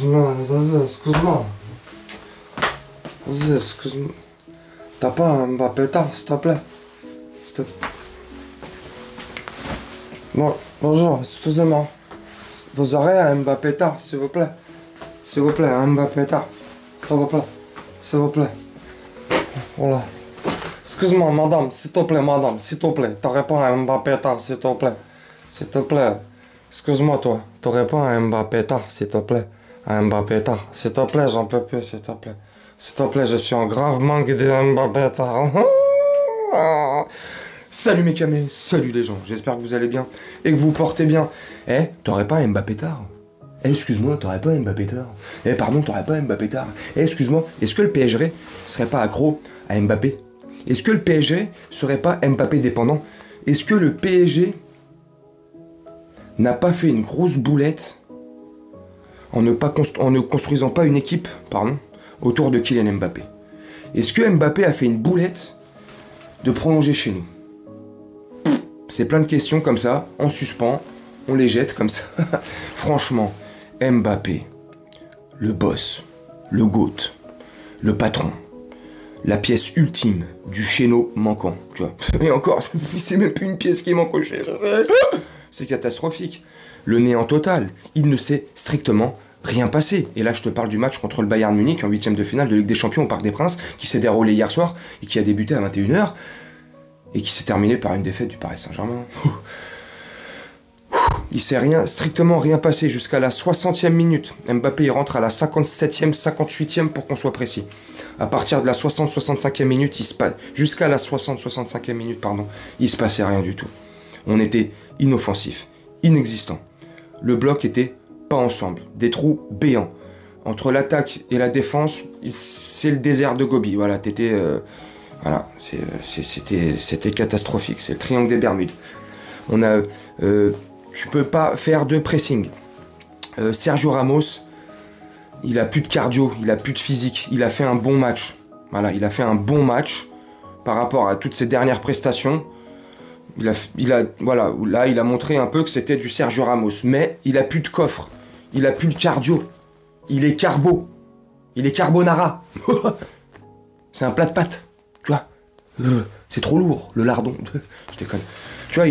Vas-y, excuse-moi. Vas-y, excuse-moi. T'as pas un Mbappé tard, s'il te plaît? Bon, bonjour, excusez-moi. Vous aurez un Mbappé tard, s'il vous plaît? S'il vous plaît, un Mbappé tard. S'il vous plaît. S'il vous plaît. Voilà. Excuse-moi, madame, s'il te plaît, madame, s'il te plaît. T'aurais pas un Mbappé tard, s'il te plaît? S'il te plaît. Excuse-moi, toi. T'aurais pas un Mbappé tard, s'il te plaît? Un Mbappé tard. S'il te plaît, j'en peux plus, s'il te plaît. S'il te plaît, je suis en grave manque de Mbappé tard. Salut mes camés, salut les gens, j'espère que vous allez bien et que vous portez bien. Eh, t'aurais pas un Mbappé tard? Eh, excuse-moi, t'aurais pas un Mbappé tard? Eh, pardon, t'aurais pas un Mbappé tard? Eh, excuse-moi, est-ce que le PSG serait pas accro à Mbappé? Est-ce que le PSG serait pas Mbappé dépendant? Est-ce que le PSG n'a pas fait une grosse boulette en ne construisant pas une équipe, autour de Kylian Mbappé? Est-ce que Mbappé a fait une boulette de prolonger chez nous? C'est plein de questions comme ça, en suspens, on les jette comme ça. Franchement, Mbappé, le boss, le GOAT, le patron, la pièce ultime du chéneau manquant, tu vois. Et encore, c'est même plus une pièce qui manque au chez. C'est catastrophique. Le néant total, il ne s'est strictement rien passé. Et là, je te parle du match contre le Bayern Munich en 8e de finale de Ligue des Champions au Parc des Princes, qui s'est déroulé hier soir et qui a débuté à 21h. Et qui s'est terminé par une défaite du Paris Saint-Germain. Il s'est strictement rien passé jusqu'à la 60e minute. Mbappé il rentre à la 57e, 58e pour qu'on soit précis. À partir de la 60-65e minute, jusqu'à la 60-65e minute, il se passait rien du tout. On était inoffensif, inexistant. Le bloc était pas ensemble, des trous béants. Entre l'attaque et la défense, c'est le désert de Gobi. Voilà, voilà, c'était catastrophique, c'est le triangle des Bermudes. Tu peux pas faire de pressing. Sergio Ramos, il a plus de cardio, il a plus de physique, il a fait un bon match. Voilà, il a fait un bon match par rapport à toutes ses dernières prestations. Voilà, là, il a montré un peu que c'était du Sergio Ramos, mais il a plus de coffre, il a plus de cardio, il est carbonara. C'est un plat de pâtes. Tu vois, c'est trop lourd, le lardon. Je déconne. Tu vois,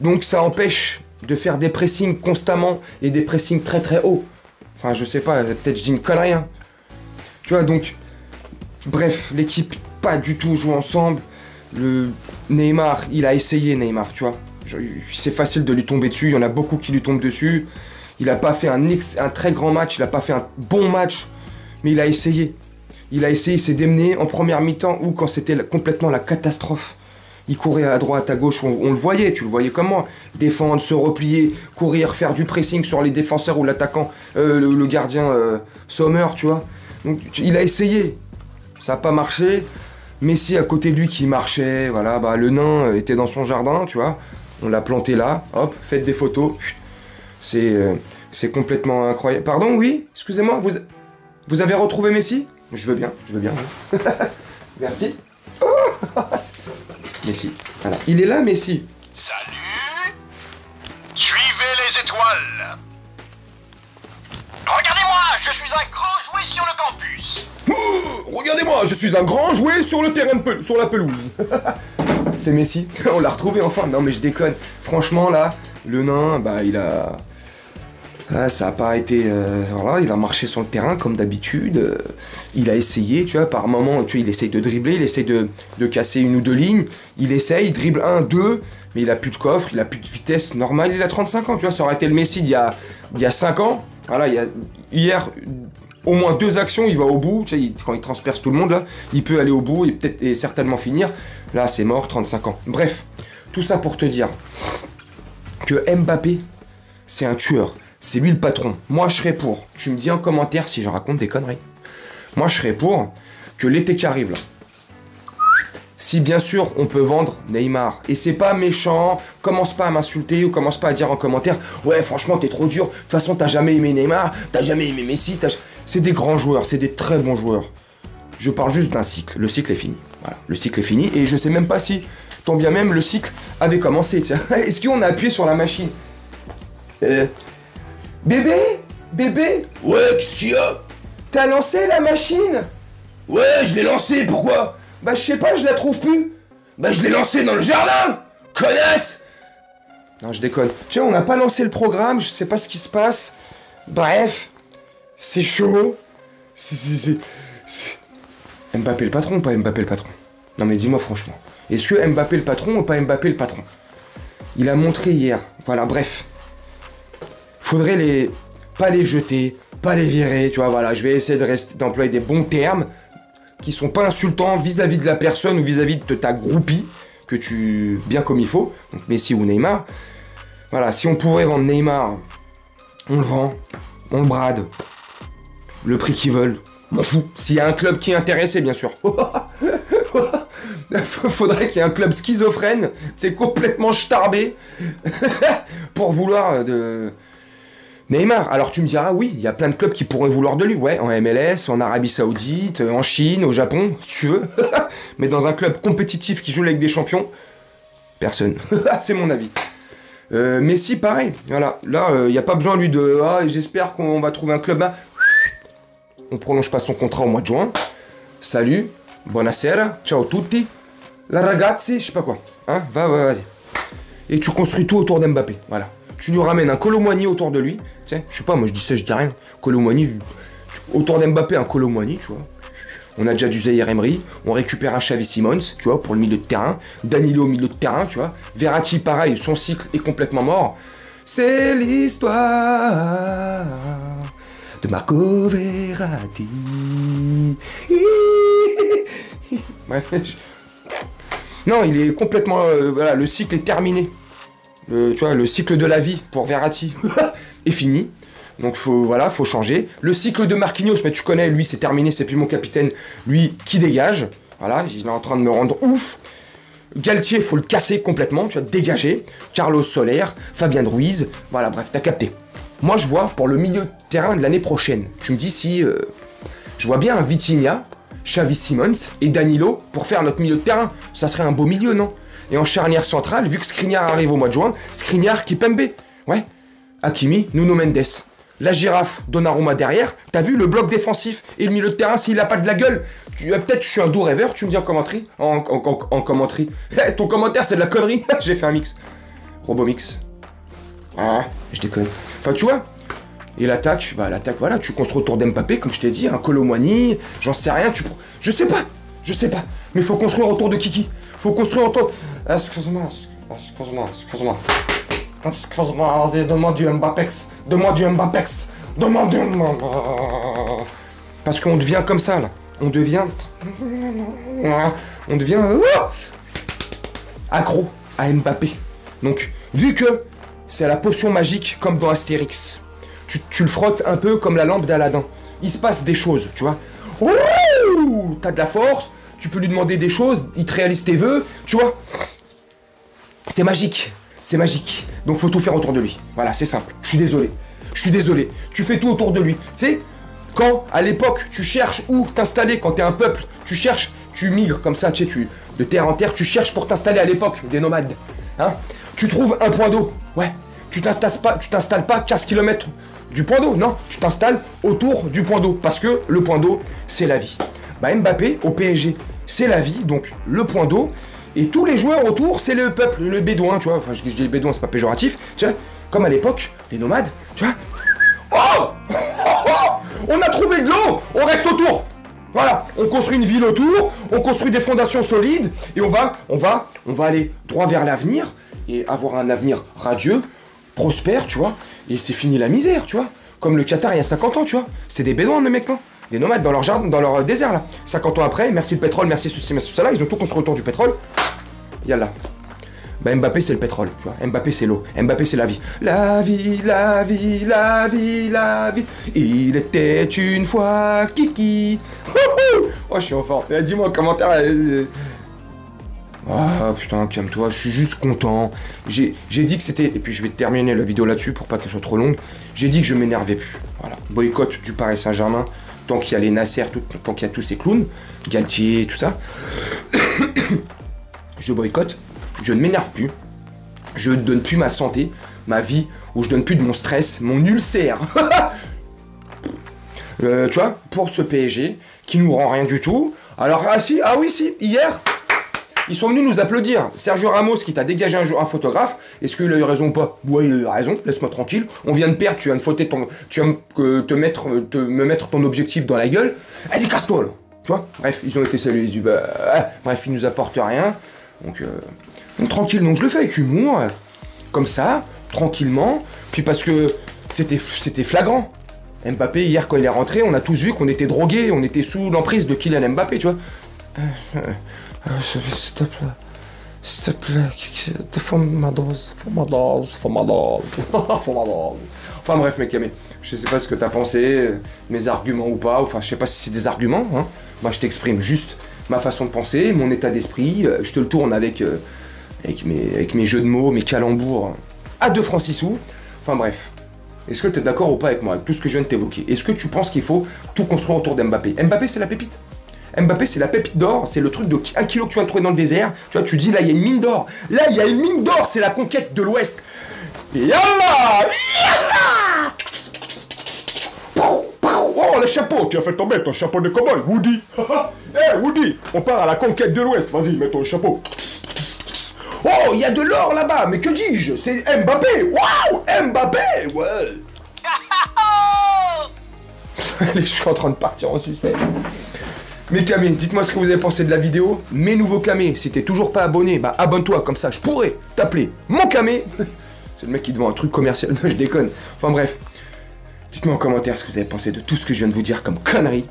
donc ça empêche de faire des pressings constamment et des pressings très très hauts. Enfin, je sais pas, peut-être je dis une connerie. Hein. Tu vois, donc, bref, l'équipe pas du tout joue ensemble. Le Neymar, il a essayé Neymar, tu vois. C'est facile de lui tomber dessus, il y en a beaucoup qui lui tombent dessus. Il a pas fait un très grand match, il a pas fait un bon match, mais il a essayé. Il s'est démené en première mi-temps ou quand c'était complètement la catastrophe. Il courait à droite, à gauche, on le voyait, tu le voyais comme moi. Défendre, se replier, courir, faire du pressing sur les défenseurs ou l'attaquant, le gardien Sommer, tu vois. Donc il a essayé, ça n'a pas marché. Messi à côté de lui qui marchait, voilà, le nain était dans son jardin, tu vois. On l'a planté là, hop, faites des photos. C'est complètement incroyable. Pardon, oui, excusez-moi, vous avez retrouvé Messi ? Je veux bien. Merci. Oh, Messi. Voilà. Il est là, Messi. Salut. Suivez les étoiles. Regardez-moi, je suis un grand jouet sur le campus. Regardez-moi, je suis un grand jouet sur le terrain sur la pelouse. C'est Messi. On l'a retrouvé enfin. Non, mais je déconne. Franchement, là, le nain, il a... ça n'a pas été... voilà, il a marché sur le terrain comme d'habitude. Il a essayé, tu vois, par moment, tu vois, il essaye de dribbler, il essaye de casser une ou deux lignes. Il essaye, il dribble 1, 2, mais il a plus de coffre, il a plus de vitesse normale. Il a 35 ans, tu vois, ça aurait été le Messi d'il y a 5 ans. Voilà, hier, au moins 2 actions, il va au bout. Tu sais, quand il transperce tout le monde, là, il peut aller au bout et peut-être et certainement finir. Là, c'est mort, 35 ans. Bref, tout ça pour te dire que Mbappé, c'est un tueur. C'est lui le patron. Moi, je serais pour. Tu me dis en commentaire si je raconte des conneries. Moi, je serais pour que l'été qui arrive, là. Si, bien sûr, on peut vendre Neymar. Et c'est pas méchant. Commence pas à m'insulter ou commence pas à dire en commentaire « Ouais, franchement, t'es trop dur. De toute façon, t'as jamais aimé Neymar. T'as jamais aimé Messi. » C'est des grands joueurs. C'est des très bons joueurs. Je parle juste d'un cycle. Le cycle est fini. Voilà. Le cycle est fini. Et je sais même pas si, tant bien même, le cycle avait commencé. Est-ce qu'on a appuyé sur la machine Bébé, Bébé? Ouais, qu'est-ce qu'il y a? T'as lancé la machine? Ouais, je l'ai lancé, pourquoi? Bah je sais pas, je la trouve plus. Bah je l'ai lancé dans le jardin. Connasse. Non, je déconne. Tu vois, on n'a pas lancé le programme, je sais pas ce qui se passe. Bref, c'est chaud. C'est... Mbappé le patron ou pas Mbappé le patron? Non mais dis-moi franchement. Est-ce que Mbappé le patron ou pas Mbappé le patron? Il a montré hier. Voilà, bref. Faudrait les... pas les jeter, pas les virer, tu vois, voilà. Je vais essayer d'employer des bons termes qui sont pas insultants vis-à-vis de la personne ou vis-à-vis de ta groupie, que tu... bien comme il faut, donc Messi ou Neymar. Voilà, si on pourrait vendre Neymar, on le vend, on le brade, le prix qu'ils veulent, m'en fous. S'il y a un club qui est intéressé, bien sûr. Faudrait qu'il y ait un club schizophrène, c'est complètement starbé, pour vouloir de... Neymar, alors tu me diras, oui, il y a plein de clubs qui pourraient vouloir de lui, ouais, en MLS, en Arabie Saoudite, en Chine, au Japon, si tu veux. Mais dans un club compétitif qui joue avec des champions, personne. C'est mon avis. Messi, pareil, voilà. Là, il n'y a pas besoin, lui, de... Ah, j'espère qu'on va trouver un club là. On prolonge pas son contrat au mois de juin. Salut, buonasera, ciao tutti, la ragazzi, je sais pas quoi. Hein, vas-y. Et tu construis tout autour d'Mbappé, voilà. Tu lui ramènes un Kolo Muani autour de lui, tu sais, je sais pas, moi je dis ça, je dis rien. Kolo Muani, autour d'Mbappé, un Kolo Muani, tu vois. On a déjà du Zaïre Emery, on récupère un Xavi Simons, tu vois, pour le milieu de terrain. Danilo au milieu de terrain, tu vois. Verratti, pareil, son cycle est complètement mort. C'est l'histoire de Marco Verratti. Bref, non, il est complètement... voilà, le cycle est terminé. Tu vois, le cycle de la vie pour Verratti est fini. Donc faut changer. Le cycle de Marquinhos, mais tu connais, lui c'est terminé, c'est plus mon capitaine. Lui qui dégage. Voilà, il est en train de me rendre ouf. Galtier, faut le casser complètement, tu vois, dégager. Carlos Soler, Fabien Ruiz, voilà, bref, t'as capté. Moi je vois pour le milieu de terrain de l'année prochaine. Tu me dis si je vois bien un Vitinha, Xavi Simons et Danilo pour faire notre milieu de terrain. Ça serait un beau milieu, non? Et en charnière centrale, vu que Skriniar arrive au mois de juin, Skriniar, Kipembe. Ouais. Hakimi, Nuno Mendes. La girafe, Donnarumma derrière. T'as vu le bloc défensif et le milieu de terrain, s'il a pas de la gueule. Peut-être je suis un doux rêveur, tu me dis en commentaire. En commentaire. Ton commentaire, c'est de la connerie. J'ai fait un mix. Robomix. Ah, je déconne. Enfin, tu vois. Et l'attaque, voilà, tu construis autour d'Mbappé, comme je t'ai dit, un Kolo Muani, j'en sais rien, je sais pas. Mais faut construire autour de Kiki. Faut construire autour... Excuse-moi, vas-y, demande du Mbappex. Parce qu'on devient comme ça, là. On devient accro à Mbappé. Donc, vu que c'est la potion magique, comme dans Astérix, tu le frottes un peu comme la lampe d'Aladin. Il se passe des choses, tu vois. Ouh, t'as de la force, tu peux lui demander des choses, il te réalise tes vœux, tu vois. C'est magique. Donc faut tout faire autour de lui. Voilà, c'est simple. Je suis désolé. Tu fais tout autour de lui. Tu sais, quand à l'époque tu cherches où t'installer, quand t'es un peuple, tu migres comme ça, tu sais, de terre en terre, tu cherches pour t'installer à l'époque, des nomades. Hein, tu trouves un point d'eau. Ouais. Tu t'installes pas 15 km du point d'eau, non, tu t'installes autour du point d'eau, parce que le point d'eau, c'est la vie. Bah Mbappé, au PSG, c'est la vie, donc le point d'eau, et tous les joueurs autour, c'est le peuple, le bédouin, tu vois, enfin je dis les bédouins, c'est pas péjoratif, tu vois, comme à l'époque, les nomades, tu vois. Oh, on a trouvé de l'eau, on reste autour. Voilà, on construit une ville autour, on construit des fondations solides, et on va aller droit vers l'avenir, et avoir un avenir radieux, prospère, tu vois, et c'est fini la misère, tu vois. Comme le Qatar il y a 50 ans, tu vois. C'est des bédouins, les mecs, non? Des nomades dans leur jardin, dans leur désert, là. 50 ans après, merci le pétrole, merci ceci, merci cela, ils ont tout construit autour du pétrole. Yallah. Bah Mbappé, c'est le pétrole, tu vois. Mbappé, c'est l'eau. Mbappé, c'est la vie. La vie. Il était une fois Kiki. Oh, je suis en forme. Dis-moi en commentaire... Ah putain, calme-toi, je suis juste content. J'ai dit que c'était... Et puis je vais terminer la vidéo là-dessus pour pas qu'elle soit trop longue. J'ai dit que je m'énervais plus. Voilà. Boycott du Paris Saint-Germain. Tant qu'il y a les Nasser, tant qu'il y a tous ces clowns. Galtier, tout ça. Je boycotte. Je ne m'énerve plus. Je ne donne plus ma santé, ma vie, ou je donne plus de mon stress, mon ulcère. tu vois, pour ce PSG qui nous rend rien du tout. Alors, oui, si, hier, ils sont venus nous applaudir. Sergio Ramos qui t'a dégagé un photographe. Est-ce qu'il a eu raison ou pas? Ouais, il a eu raison, laisse-moi tranquille. On vient de perdre, tu viens de fauter tu viens de me mettre ton objectif dans la gueule. Vas-y, casse-toi, là. Tu vois? Bref, ils ont été salués. Ils disent, bref, ils nous apportent rien. Donc, tranquille. Donc, je le fais avec humour, comme ça, tranquillement. Puis parce que c'était flagrant. Mbappé, hier, quand il est rentré, on a tous vu qu'on était drogués, on était sous l'emprise de Kylian Mbappé, tu vois. S'il te plaît, fais ma dose. Enfin bref, mec, je sais pas ce que t'as pensé, mes arguments ou pas, enfin je sais pas si c'est des arguments, hein. Moi je t'exprime juste ma façon de penser, mon état d'esprit, je te le tourne avec mes jeux de mots, mes calembours à 2 francs 6 sous. Enfin bref. Est-ce que tu es d'accord ou pas avec moi, avec tout ce que je viens de t'évoquer? Est-ce que tu penses qu'il faut tout construire autour d'Mbappé? Mbappé, c'est la pépite. Mbappé, c'est la pépite d'or, c'est le truc de 1 kilo que tu vas trouver dans le désert. Tu vois, tu dis là, il y a une mine d'or. Là, il y a une mine d'or, c'est la conquête de l'Ouest. Yallah! Oh, le chapeau, tu as fait tomber ton chapeau de cow-boy, Woody. Woody, on part à la conquête de l'Ouest. Vas-y, mets ton chapeau. Oh, il y a de l'or là-bas, mais que dis-je? C'est Mbappé. Waouh, Mbappé, ouais. Allez, je suis en train de partir en sucette. Mes camés, dites-moi ce que vous avez pensé de la vidéo. Mes nouveaux camés, si t'es toujours pas abonné, bah abonne-toi, comme ça je pourrais t'appeler mon camé. C'est le mec qui te vend un truc commercial, non je déconne. Enfin bref, dites-moi en commentaire ce que vous avez pensé de tout ce que je viens de vous dire comme conneries.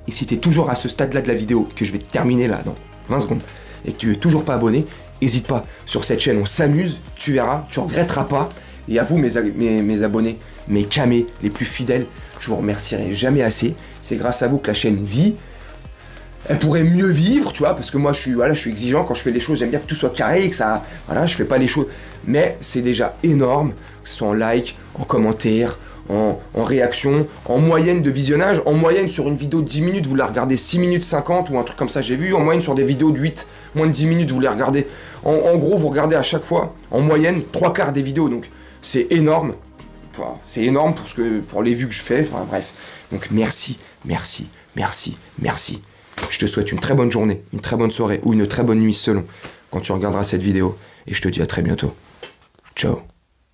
Et si t'es toujours à ce stade-là de la vidéo, que je vais terminer là dans 20 secondes, et que tu es toujours pas abonné, n'hésite pas, sur cette chaîne on s'amuse, tu verras, tu regretteras pas. Et à vous mes abonnés, mes camés les plus fidèles, je vous remercierai jamais assez. C'est grâce à vous que la chaîne vit. Elle pourrait mieux vivre, tu vois, parce que moi je suis exigeant quand je fais les choses, j'aime bien que tout soit carré, que ça, voilà, je fais pas les choses, mais c'est déjà énorme, que ce soit en like, en commentaire, en réaction, en moyenne de visionnage, en moyenne sur une vidéo de 10 minutes, vous la regardez 6 minutes 50 ou un truc comme ça, j'ai vu, en moyenne sur des vidéos de 8, moins de 10 minutes, vous les regardez, en gros vous regardez à chaque fois, en moyenne, 3/4 des vidéos, donc c'est énorme, c'est énorme pour les vues que je fais, enfin bref, donc merci. Je te souhaite une très bonne journée, une très bonne soirée ou une très bonne nuit selon quand tu regarderas cette vidéo. Et je te dis à très bientôt. Ciao.